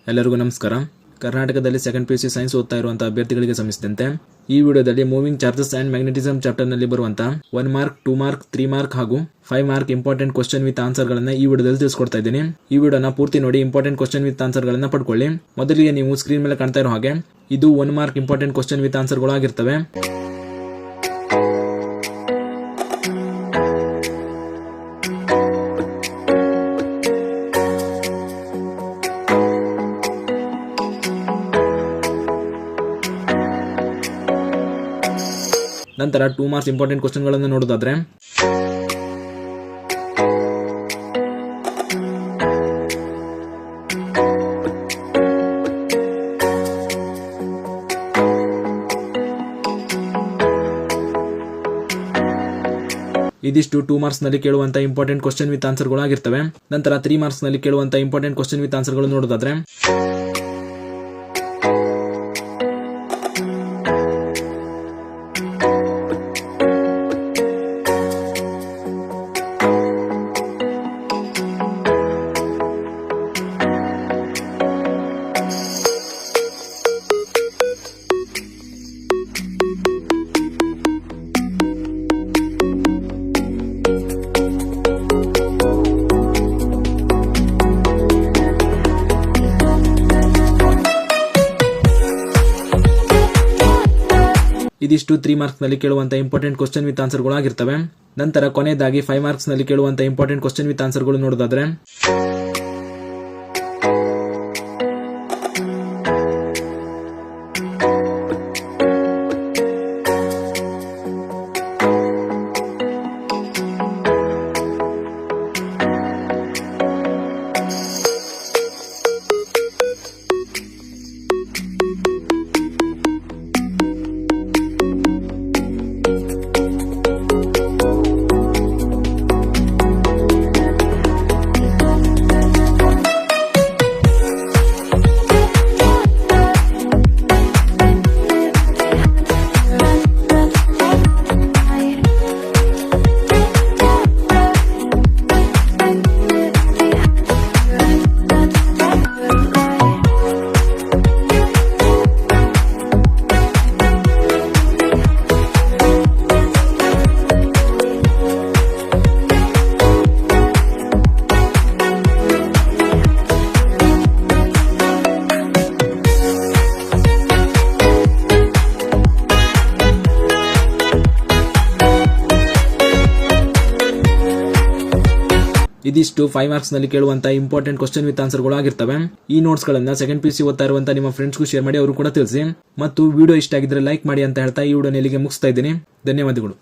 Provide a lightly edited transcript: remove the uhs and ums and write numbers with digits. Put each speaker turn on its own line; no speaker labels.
ಎಲ್ಲರಿಗೂ ನಮಸ್ಕಾರ. ಕರ್ನಾಟಕದಲ್ಲಿ ಸೆಕೆಂಡ್ PUC ಸೈನ್ಸ್ ಓದ್ತಾ ಇರುವಂತಹ ಅಭ್ಯರ್ಥಿಗಳಿಗೆ ಸಂಬಂಧಿಸಿದಂತೆ ಈ ವಿಡಿಯೋದಲ್ಲಿ moving charges and magnetism chapter ನಲ್ಲಿ ಬರುವಂತಹ 1 ಮಾರ್ಕ್, 2 ಮಾರ್ಕ್, 3 ಮಾರ್ಕ್ ಹಾಗೂ 5 mark important question with answer ಗಳನ್ನ ಈ ವಿಡಿಯೋದಲ್ಲಿ ತಿಳಿಸ್ಕೊಡ್ತಾ ಇದ್ದೀನಿ. ಈ ವಿಡಿಯೋನ ಪೂರ್ತಿ ನೋಡಿ ಇಂಪಾರ್ಟೆಂಟ್ ಕ್ವಶನ್ ವಿತ್ ಆನ್ಸರ್ ಗಳನ್ನ ಪಡ್ಕೊಳ್ಳಿ. ಮೊದಲಿಗೆ ನೀವು ಸ್ಕ್ರೀನ್ ಮೇಲೆ ಕಾಣ್ತಾ ಇರೋ ಹಾಗೆ ಇದು 1 mark important question with answer ಗಳು ಆಗಿರ್ತವೆ. ನಂತರ 2 ಮಾರ್ಕ್ಸ್ ಇಂಪಾರ್ಟೆಂಟ್ ಕ್ವಶನ್ ಗಳನ್ನು ನೋಡೋದಾದ್ರೆ ಇದಿಷ್ಟು 2 ಮಾರ್ಕ್ಸ್ ನಲ್ಲಿ ಕೇಳುವಂತ ಇಂಪಾರ್ಟೆಂಟ್ ಕ್ವಶನ್ ವಿತ್ ಆನ್ಸರ್ ಗಳು ಆಗಿರ್ತವೆ. ನಂತರ 3 ಮಾರ್ಕ್ಸ್ ನಲ್ಲಿ ಕೇಳುವಂತ ಇಂಪಾರ್ಟೆಂಟ್ ಕ್ವಶನ್ ವಿತ್ ಆನ್ಸರ್ ಗಳು ನೋಡೋದಾದ್ರೆ ಇದಿಷ್ಟು 3 ಮಾರ್ಕ್ಸ್ ನಲ್ಲಿ ಕೇಳುವಂತ ಇಂಪಾರ್ಟೆಂಟ್ ಕ್ವಶನ್ ವಿತ್ ಆನ್ಸರ್ ಗಳು ಆಗಿರ್ತವೆ. ನಂತರ ಕೊನೆಯದಾಗಿ 5 ಮಾರ್ಕ್ಸ್ ನಲ್ಲಿ ಕೇಳುವಂತ ಇಂಪಾರ್ಟೆಂಟ್ ಕ್ವಶನ್ ವಿತ್ ಆನ್ಸರ್ ಗಳು ನೋಡೋದಾದ್ರೆ ಇದಿಷ್ಟು 5 ಮಾರ್ಕ್ಸ್ ನಲ್ಲಿ ಕೇಳುವಂತ ಇಂಪಾರ್ಟೆಂಟ್ ಕ್ವಶನ್ ವಿತ್ ಆನ್ಸರ್ ಗಳು ಆಗಿರ್ತವೆ. ಈ ನೋಟ್ಸ್ ಗಳನ್ನ ಸೆಕೆಂಡ್ PUC ಓದ್ತಾ ಇರುವಂತ ನಿಮ್ಮ ಫ್ರೆಂಡ್ಸ್ಗೂ ಶೇರ್ ಮಾಡಿ, ಅವರು ಕೂಡ ತಿಳಿಸಿ. ಮತ್ತು ವಿಡಿಯೋ ಇಷ್ಟ ಆಗಿದ್ರೆ ಲೈಕ್ ಮಾಡಿ ಅಂತ ಹೇಳ್ತಾ ಈ ವಿಡಿಯೋನ ಇಲ್ಲಿಗೆ ಮುಗಿಸ್ತಾ ಇದ್ದೀನಿ. ಧನ್ಯವಾದಗಳು.